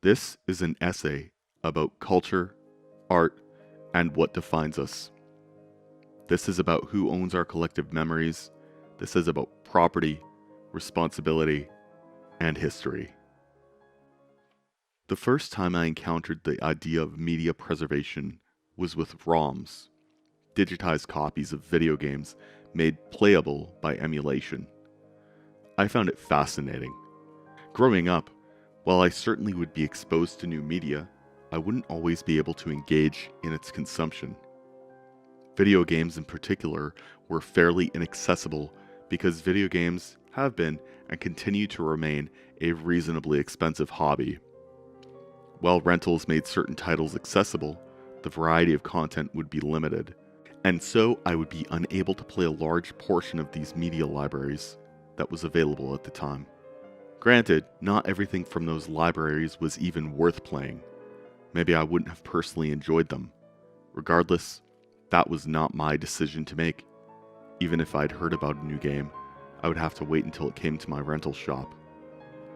This is an essay about culture, art, and what defines us. This is about who owns our collective memories. This is about property, responsibility, and history. The first time I encountered the idea of media preservation was with ROMs, digitized copies of video games made playable by emulation. I found it fascinating. Growing up, while I certainly would be exposed to new media, I wouldn't always be able to engage in its consumption. Video games in particular were fairly inaccessible because video games have been and continue to remain a reasonably expensive hobby. While rentals made certain titles accessible, the variety of content would be limited, and so I would be unable to play a large portion of these media libraries that was available at the time. Granted, not everything from those libraries was even worth playing. Maybe I wouldn't have personally enjoyed them. Regardless, that was not my decision to make. Even if I'd heard about a new game, I would have to wait until it came to my rental shop.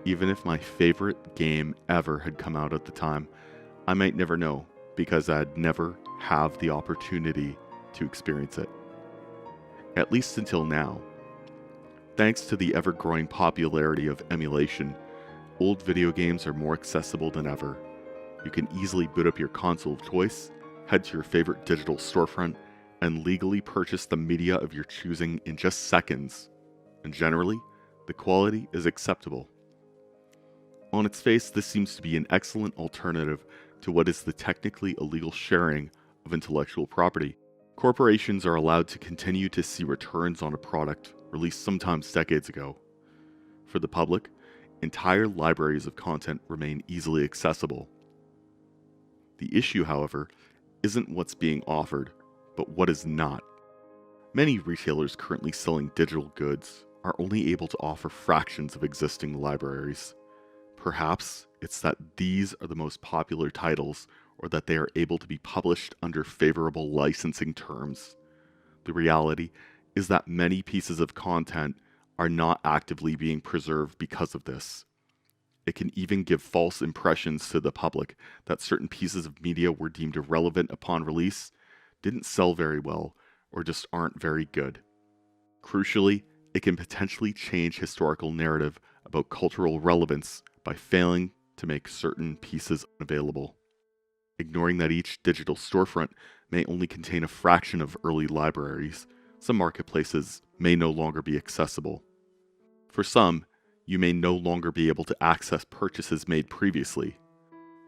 Even if my favorite game ever had come out at the time, I might never know because I'd never have the opportunity to experience it. At least until now. Thanks to the ever-growing popularity of emulation, old video games are more accessible than ever. You can easily boot up your console of choice, head to your favorite digital storefront, and legally purchase the media of your choosing in just seconds. And generally, the quality is acceptable. On its face, this seems to be an excellent alternative to what is the technically illegal sharing of intellectual property. Corporations are allowed to continue to see returns on a product released sometimes decades ago. For the public, entire libraries of content remain easily accessible. The issue, however, isn't what's being offered, but what is not. Many retailers currently selling digital goods are only able to offer fractions of existing libraries. Perhaps it's that these are the most popular titles, or that they are able to be published under favorable licensing terms. The reality is that many pieces of content are not actively being preserved because of this. It can even give false impressions to the public that certain pieces of media were deemed irrelevant upon release, didn't sell very well, or just aren't very good. Crucially, it can potentially change historical narrative about cultural relevance by failing to make certain pieces unavailable. Ignoring that each digital storefront may only contain a fraction of early libraries, some marketplaces may no longer be accessible. For some, you may no longer be able to access purchases made previously.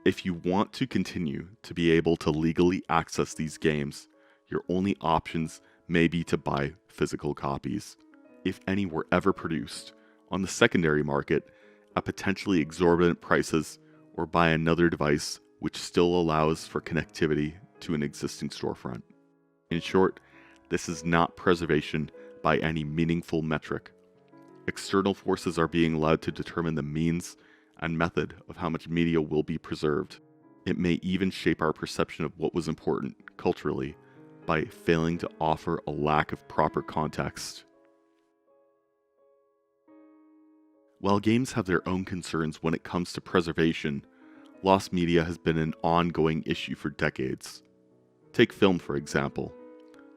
If you want to continue to be able to legally access these games, your only options may be to buy physical copies, if any were ever produced, on the secondary market at potentially exorbitant prices, or buy another device which still allows for connectivity to an existing storefront. In short, this is not preservation by any meaningful metric. External forces are being allowed to determine the means and method of how much media will be preserved. It may even shape our perception of what was important culturally by failing to offer a lack of proper context. While games have their own concerns when it comes to preservation, lost media has been an ongoing issue for decades. Take film, for example.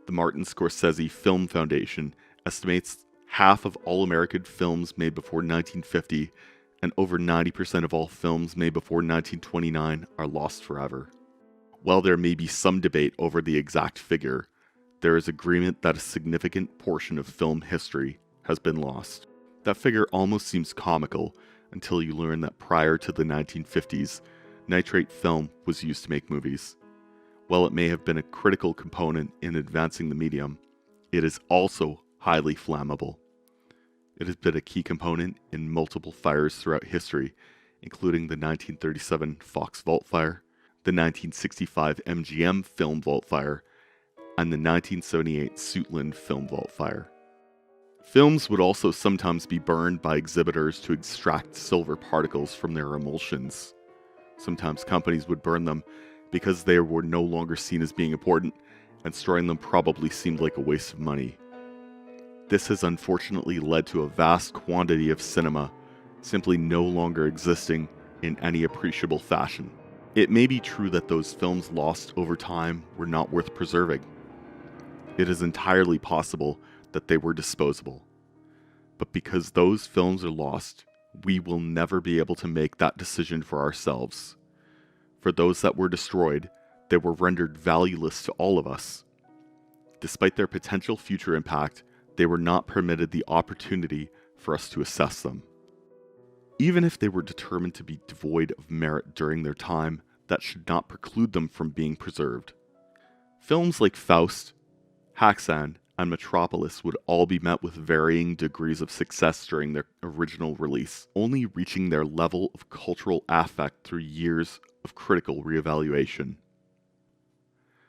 The Martin Scorsese Film Foundation estimates half of all American films made before 1950 and over 90% of all films made before 1929 are lost forever. While there may be some debate over the exact figure, there is agreement that a significant portion of film history has been lost. That figure almost seems comical until you learn that prior to the 1950s, nitrate film was used to make movies. While it may have been a critical component in advancing the medium, it is also highly flammable. It has been a key component in multiple fires throughout history, including the 1937 Fox Vault Fire, the 1965 MGM Film Vault Fire, and the 1978 Suitland Film Vault Fire. Films would also sometimes be burned by exhibitors to extract silver particles from their emulsions. Sometimes companies would burn them because they were no longer seen as being important, and storing them probably seemed like a waste of money. This has unfortunately led to a vast quantity of cinema simply no longer existing in any appreciable fashion. It may be true that those films lost over time were not worth preserving. It is entirely possible that they were disposable. But because those films are lost, we will never be able to make that decision for ourselves. For those that were destroyed, they were rendered valueless to all of us. Despite their potential future impact, they were not permitted the opportunity for us to assess them. Even if they were determined to be devoid of merit during their time, that should not preclude them from being preserved. Films like Faust, Haxan, and Metropolis would all be met with varying degrees of success during their original release, only reaching their level of cultural affect through years of critical reevaluation.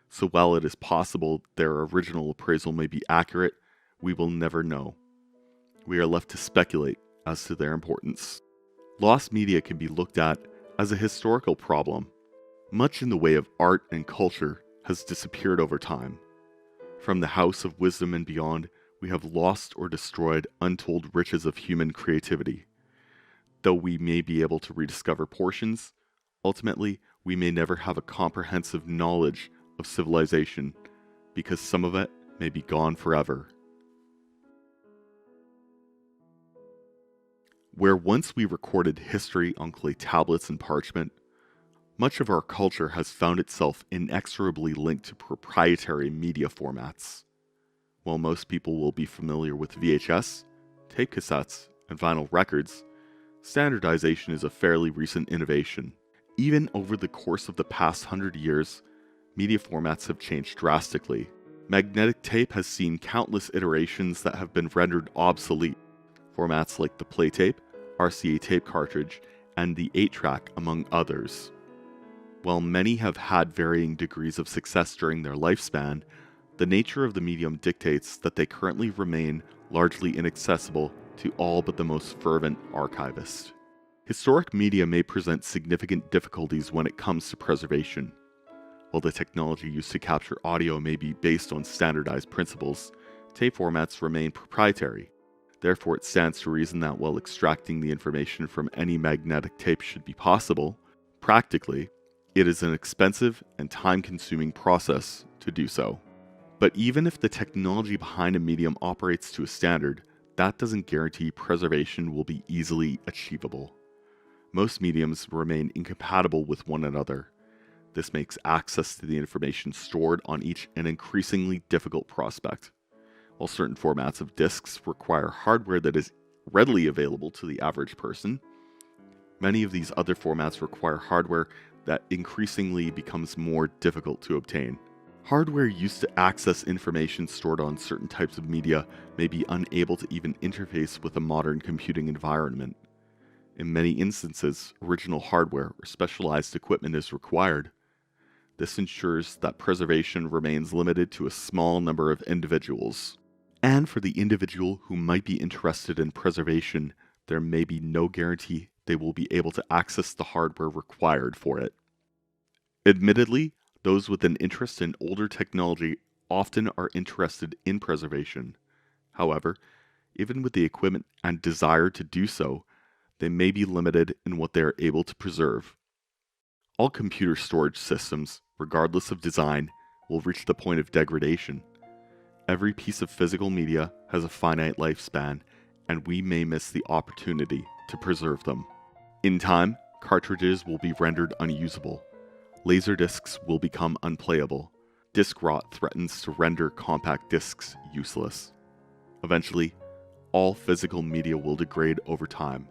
So while it is possible their original appraisal may be accurate, we will never know. We are left to speculate as to their importance. Lost media can be looked at as a historical problem. Much in the way of art and culture has disappeared over time. From the House of Wisdom and beyond, we have lost or destroyed untold riches of human creativity. Though we may be able to rediscover portions, ultimately we may never have a comprehensive knowledge of civilization, because some of it may be gone forever. Where once we recorded history on clay tablets and parchment, much of our culture has found itself inexorably linked to proprietary media formats. While most people will be familiar with VHS, tape cassettes, and vinyl records, standardization is a fairly recent innovation. Even over the course of the past 100 years, media formats have changed drastically. Magnetic tape has seen countless iterations that have been rendered obsolete. Formats like the play tape, RCA tape cartridge, and the 8-track, among others. While many have had varying degrees of success during their lifespan, the nature of the medium dictates that they currently remain largely inaccessible to all but the most fervent archivist. Historic media may present significant difficulties when it comes to preservation. While the technology used to capture audio may be based on standardized principles, tape formats remain proprietary. Therefore, it stands to reason that while extracting the information from any magnetic tape should be possible, practically, it is an expensive and time-consuming process to do so. But even if the technology behind a medium operates to a standard, that doesn't guarantee preservation will be easily achievable. Most mediums remain incompatible with one another. This makes access to the information stored on each an increasingly difficult prospect. While certain formats of discs require hardware that is readily available to the average person, many of these other formats require hardware that increasingly becomes more difficult to obtain. Hardware used to access information stored on certain types of media may be unable to even interface with a modern computing environment. In many instances, original hardware or specialized equipment is required. This ensures that preservation remains limited to a small number of individuals. And for the individual who might be interested in preservation, there may be no guarantee they will be able to access the hardware required for it. Admittedly, those with an interest in older technology often are interested in preservation. However, even with the equipment and desire to do so, they may be limited in what they are able to preserve. All computer storage systems, regardless of design, will reach the point of degradation. Every piece of physical media has a finite lifespan, and we may miss the opportunity to preserve them. In time, cartridges will be rendered unusable. Laserdiscs will become unplayable. Disc rot threatens to render compact discs useless. Eventually, all physical media will degrade over time.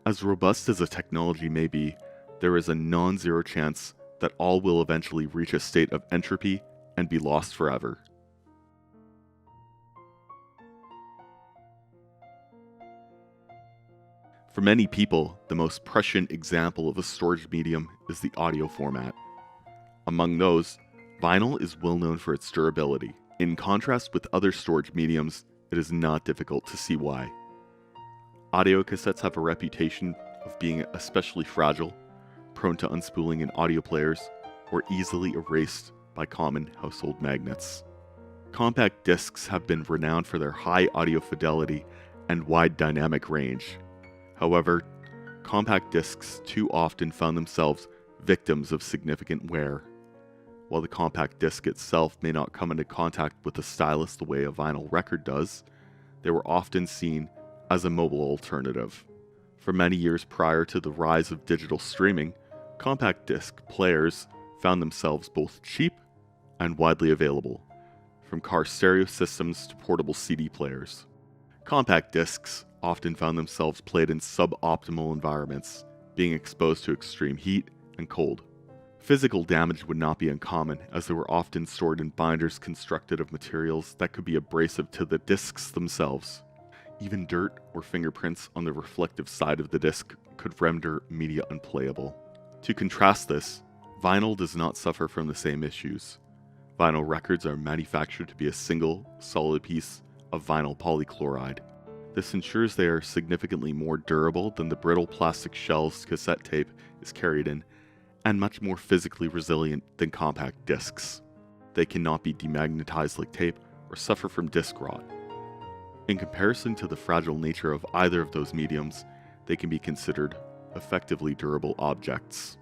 As robust as a technology may be, there is a non-zero chance that all will eventually reach a state of entropy and be lost forever. For many people, the most prescient example of a storage medium is the audio format. Among those, vinyl is well known for its durability. In contrast with other storage mediums, it is not difficult to see why. Audio cassettes have a reputation of being especially fragile, prone to unspooling in audio players, or easily erased by common household magnets. Compact discs have been renowned for their high audio fidelity and wide dynamic range. However, compact discs too often found themselves victims of significant wear. While the compact disc itself may not come into contact with the stylus the way a vinyl record does, they were often seen as a mobile alternative. For many years prior to the rise of digital streaming, compact disc players found themselves both cheap and widely available, from car stereo systems to portable CD players. Compact discs often found themselves played in suboptimal environments, being exposed to extreme heat and cold. Physical damage would not be uncommon, as they were often stored in binders constructed of materials that could be abrasive to the discs themselves. Even dirt or fingerprints on the reflective side of the disc could render media unplayable. To contrast this, vinyl does not suffer from the same issues. Vinyl records are manufactured to be a single, solid piece of vinyl polychloride. This ensures they are significantly more durable than the brittle plastic shells cassette tape is carried in, and much more physically resilient than compact discs. They cannot be demagnetized like tape or suffer from disc rot. In comparison to the fragile nature of either of those mediums, they can be considered effectively durable objects.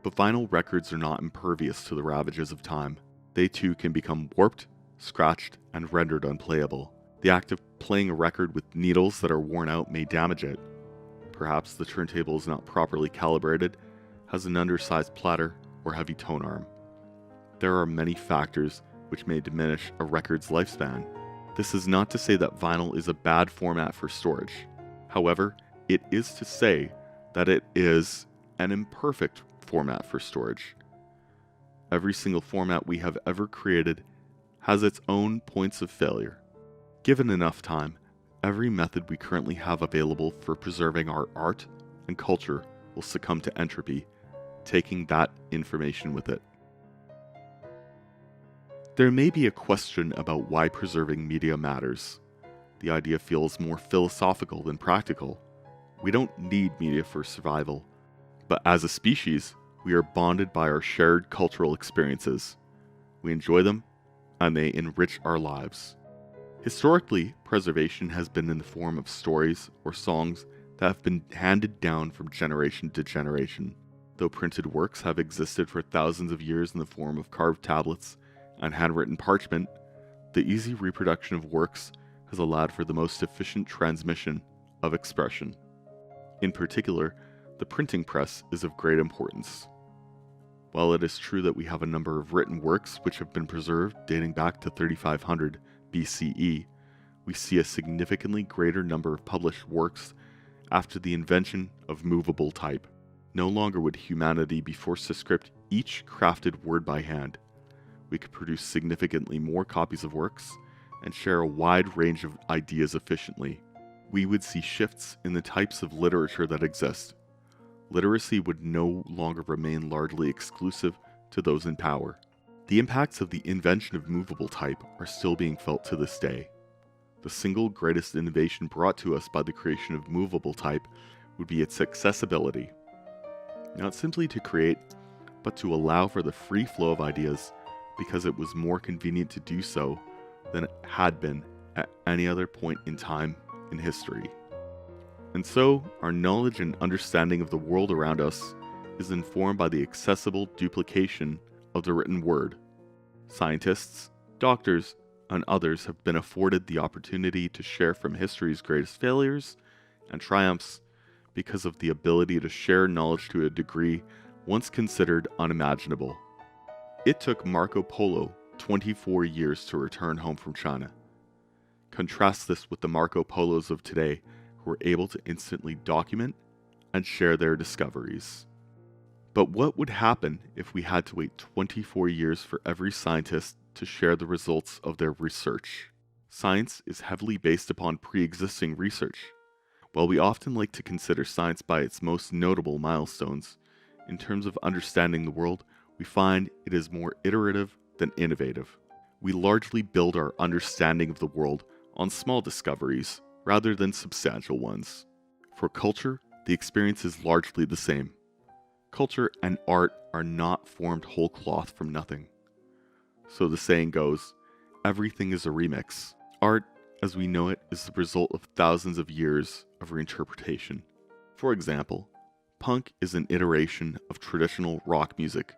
But vinyl records are not impervious to the ravages of time. They too can become warped, scratched, and rendered unplayable. The act of playing a record with needles that are worn out may damage it. Perhaps the turntable is not properly calibrated, has an undersized platter, or heavy tone arm. There are many factors which may diminish a record's lifespan. This is not to say that vinyl is a bad format for storage. However, it is to say that it is an imperfect format for storage. Every single format we have ever created has its own points of failure. Given enough time, every method we currently have available for preserving our art and culture will succumb to entropy, taking that information with it. There may be a question about why preserving media matters. The idea feels more philosophical than practical. We don't need media for survival, but as a species, we are bonded by our shared cultural experiences. We enjoy them, and they enrich our lives. Historically, preservation has been in the form of stories or songs that have been handed down from generation to generation. Though printed works have existed for thousands of years in the form of carved tablets and handwritten parchment, the easy reproduction of works has allowed for the most efficient transmission of expression. In particular, the printing press is of great importance. While it is true that we have a number of written works which have been preserved dating back to 3500 BCE, we see a significantly greater number of published works after the invention of movable type. No longer would humanity be forced to script each crafted word by hand. We could produce significantly more copies of works and share a wide range of ideas efficiently. We would see shifts in the types of literature that exist. Literacy would no longer remain largely exclusive to those in power. The impacts of the invention of movable type are still being felt to this day. The single greatest innovation brought to us by the creation of movable type would be its accessibility. Not simply to create, but to allow for the free flow of ideas, because it was more convenient to do so than it had been at any other point in time in history. And so, our knowledge and understanding of the world around us is informed by the accessible duplication of the written word. Scientists, doctors, and others have been afforded the opportunity to share from history's greatest failures and triumphs because of the ability to share knowledge to a degree once considered unimaginable. It took Marco Polo 24 years to return home from China. Contrast this with the Marco Polos of today, who are able to instantly document and share their discoveries. But what would happen if we had to wait 24 years for every scientist to share the results of their research? Science is heavily based upon pre-existing research. While we often like to consider science by its most notable milestones, in terms of understanding the world, we find it is more iterative than innovative. We largely build our understanding of the world on small discoveries rather than substantial ones. For culture, the experience is largely the same. Culture and art are not formed whole cloth from nothing. So the saying goes, everything is a remix. Art, as we know it, is the result of thousands of years of reinterpretation. For example, Punk is an iteration of traditional rock music,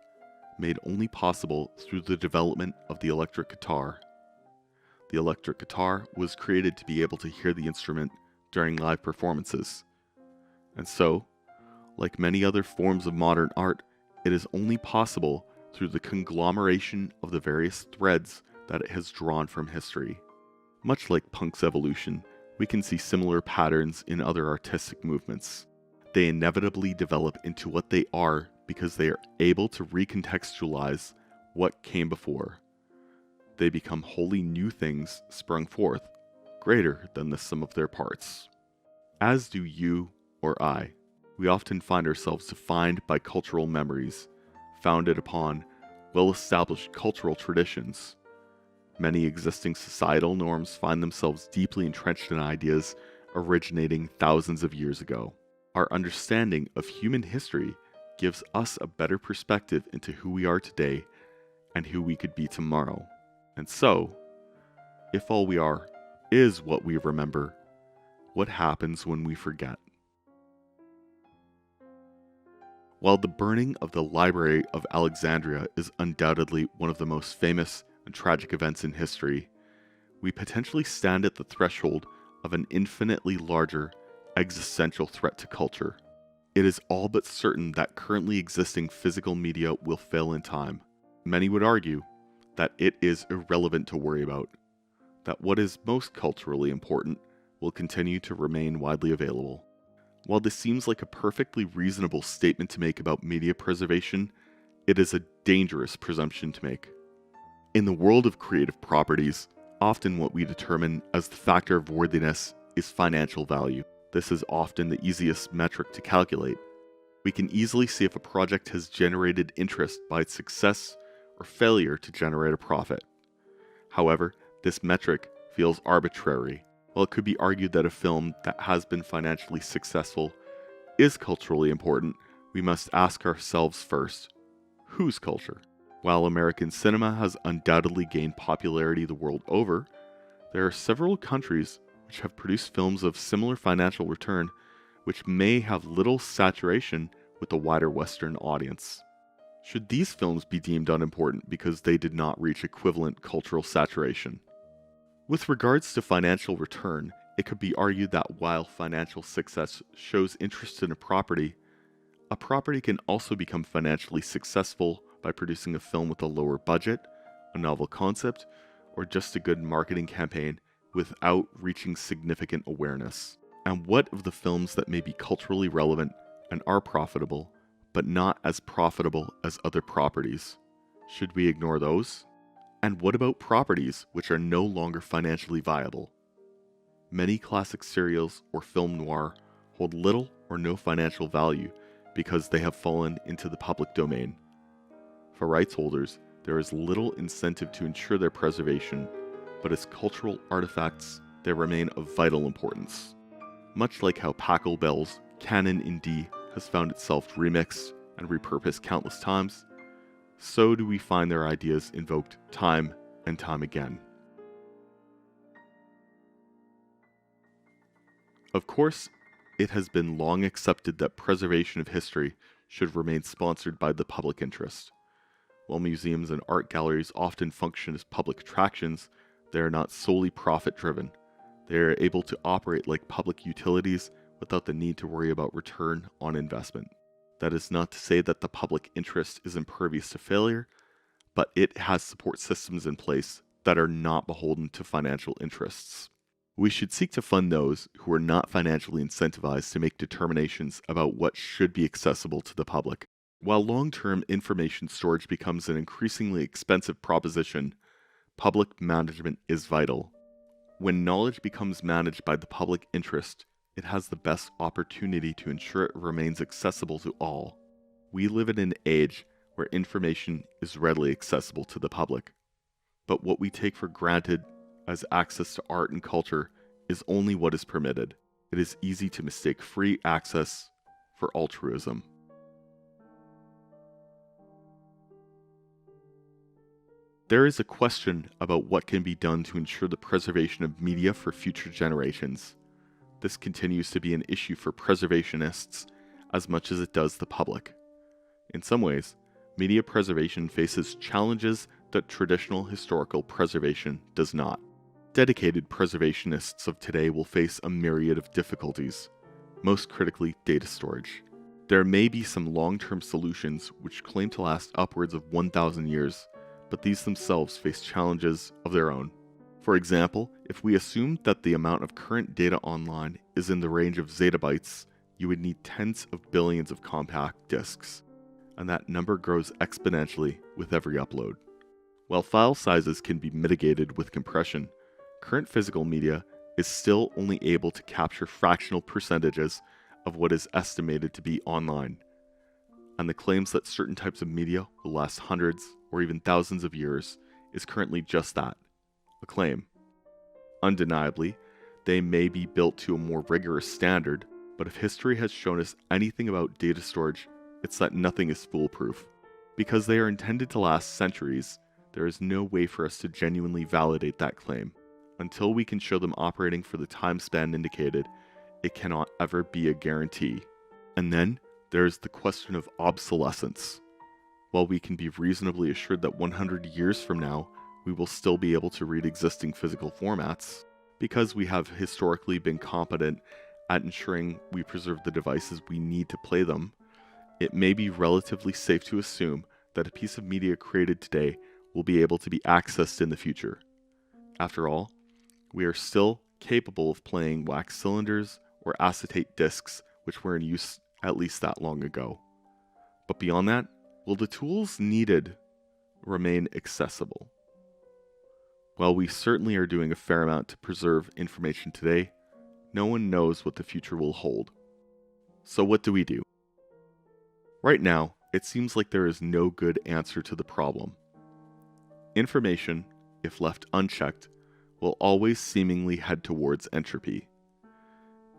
made only possible through the development of the electric guitar. The electric guitar was created to be able to hear the instrument during live performances. And so, like many other forms of modern art, it is only possible through the conglomeration of the various threads that it has drawn from history. Much like punk's evolution, we can see similar patterns in other artistic movements. They inevitably develop into what they are because they are able to recontextualize what came before. They become wholly new things sprung forth, greater than the sum of their parts. As do you or I. We often find ourselves defined by cultural memories, founded upon well-established cultural traditions. Many existing societal norms find themselves deeply entrenched in ideas originating thousands of years ago. Our understanding of human history gives us a better perspective into who we are today and who we could be tomorrow. And so, if all we are is what we remember, what happens when we forget? While the burning of the Library of Alexandria is undoubtedly one of the most famous and tragic events in history, we potentially stand at the threshold of an infinitely larger existential threat to culture. It is all but certain that currently existing physical media will fail in time. Many would argue that it is irrelevant to worry about, that what is most culturally important will continue to remain widely available. While this seems like a perfectly reasonable statement to make about media preservation, it is a dangerous presumption to make. In the world of creative properties, often what we determine as the factor of worthiness is financial value. This is often the easiest metric to calculate. We can easily see if a project has generated interest by its success or failure to generate a profit. However, this metric feels arbitrary. While it could be argued that a film that has been financially successful is culturally important, we must ask ourselves first, whose culture? While American cinema has undoubtedly gained popularity the world over, there are several countries which have produced films of similar financial return which may have little saturation with the wider Western audience. Should these films be deemed unimportant because they did not reach equivalent cultural saturation? With regards to financial return, it could be argued that while financial success shows interest in a property can also become financially successful by producing a film with a lower budget, a novel concept, or just a good marketing campaign without reaching significant awareness. And what of the films that may be culturally relevant and are profitable, but not as profitable as other properties? Should we ignore those? And what about properties which are no longer financially viable? Many classic serials or film noir hold little or no financial value because they have fallen into the public domain. For rights holders, there is little incentive to ensure their preservation, but as cultural artifacts, they remain of vital importance. Much like how Pachelbel's Canon in D has found itself remixed and repurposed countless times, so do we find their ideas invoked time and time again. Of course, it has been long accepted that preservation of history should remain sponsored by the public interest. While museums and art galleries often function as public attractions, they are not solely profit-driven. They are able to operate like public utilities without the need to worry about return on investment. That is not to say that the public interest is impervious to failure, but it has support systems in place that are not beholden to financial interests. We should seek to fund those who are not financially incentivized to make determinations about what should be accessible to the public. While long-term information storage becomes an increasingly expensive proposition, public management is vital. When knowledge becomes managed by the public interest, it has the best opportunity to ensure it remains accessible to all. We live in an age where information is readily accessible to the public. But what we take for granted as access to art and culture is only what is permitted. It is easy to mistake free access for altruism. There is a question about what can be done to ensure the preservation of media for future generations. This continues to be an issue for preservationists as much as it does the public. In some ways, media preservation faces challenges that traditional historical preservation does not. Dedicated preservationists of today will face a myriad of difficulties, most critically data storage. There may be some long-term solutions which claim to last upwards of 1,000 years, but these themselves face challenges of their own. For example, if we assume that the amount of current data online is in the range of zettabytes, you would need tens of billions of compact disks, and that number grows exponentially with every upload. While file sizes can be mitigated with compression, current physical media is still only able to capture fractional percentages of what is estimated to be online, and the claims that certain types of media will last hundreds or even thousands of years is currently just that, a claim. Undeniably, they may be built to a more rigorous standard, but if history has shown us anything about data storage, it's that nothing is foolproof. Because they are intended to last centuries, there is no way for us to genuinely validate that claim. Until we can show them operating for the time span indicated, it cannot ever be a guarantee. And then there is the question of obsolescence. While we can be reasonably assured that 100 years from now, we will still be able to read existing physical formats, because we have historically been competent at ensuring we preserve the devices we need to play them, it may be relatively safe to assume that a piece of media created today will be able to be accessed in the future. After all, we are still capable of playing wax cylinders or acetate discs which were in use at least that long ago. But beyond that, will the tools needed remain accessible? While we certainly are doing a fair amount to preserve information today, no one knows what the future will hold. So what do we do? Right now, it seems like there is no good answer to the problem. Information, if left unchecked, will always seemingly head towards entropy.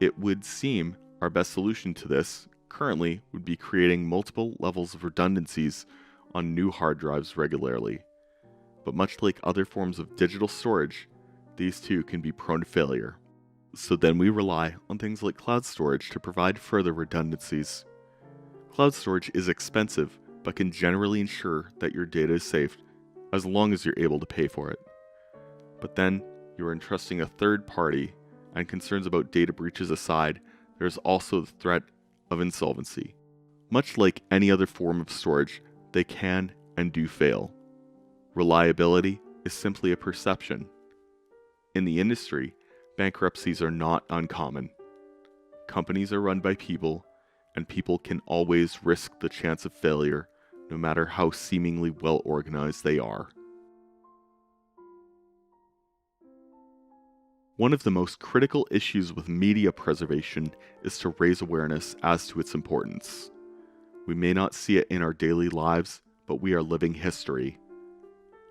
It would seem our best solution to this currently would be creating multiple levels of redundancies on new hard drives regularly. But much like other forms of digital storage, these too can be prone to failure. So then we rely on things like cloud storage to provide further redundancies. Cloud storage is expensive, but can generally ensure that your data is safe as long as you're able to pay for it. But then, you are entrusting a third party, and concerns about data breaches aside, there is also the threat of insolvency. Much like any other form of storage, they can and do fail. Reliability is simply a perception. In the industry, bankruptcies are not uncommon. Companies are run by people, and people can always risk the chance of failure, no matter how seemingly well organized they are. One of the most critical issues with media preservation is to raise awareness as to its importance. We may not see it in our daily lives, but we are living history.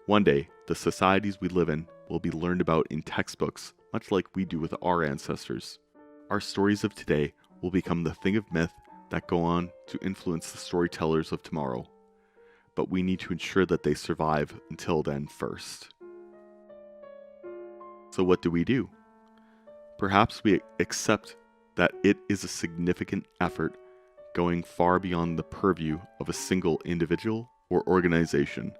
One day, the societies we live in will be learned about in textbooks, much like we do with our ancestors. Our stories of today will become the thing of myth that go on to influence the storytellers of tomorrow. But we need to ensure that they survive until then first. So what do? Perhaps we accept that it is a significant effort going far beyond the purview of a single individual or organization.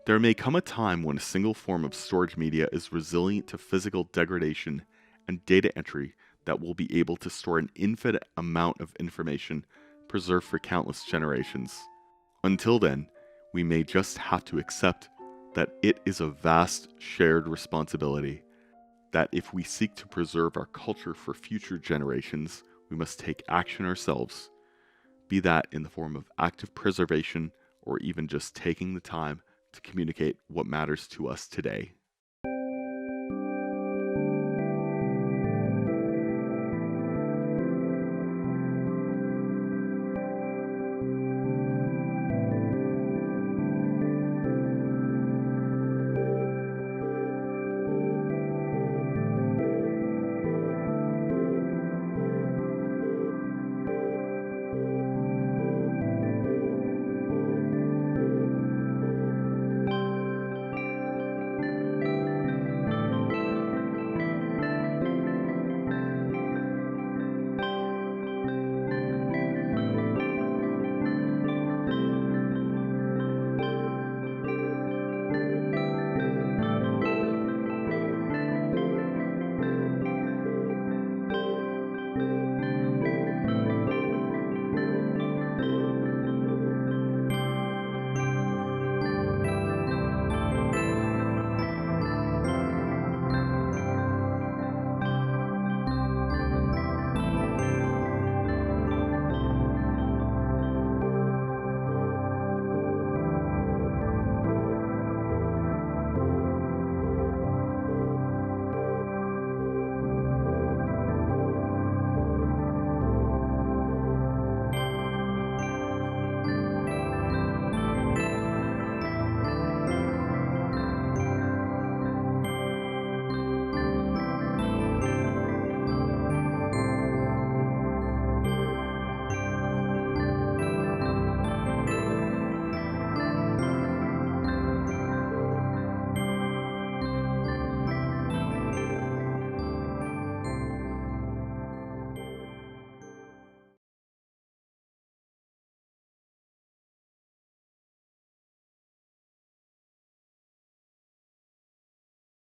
There may come a time when a single form of storage media is resilient to physical degradation and data entry that will be able to store an infinite amount of information preserved for countless generations. Until then, we may just have to accept that it is a vast shared responsibility, that if we seek to preserve our culture for future generations, we must take action ourselves, be that in the form of active preservation or even just taking the time to communicate what matters to us today.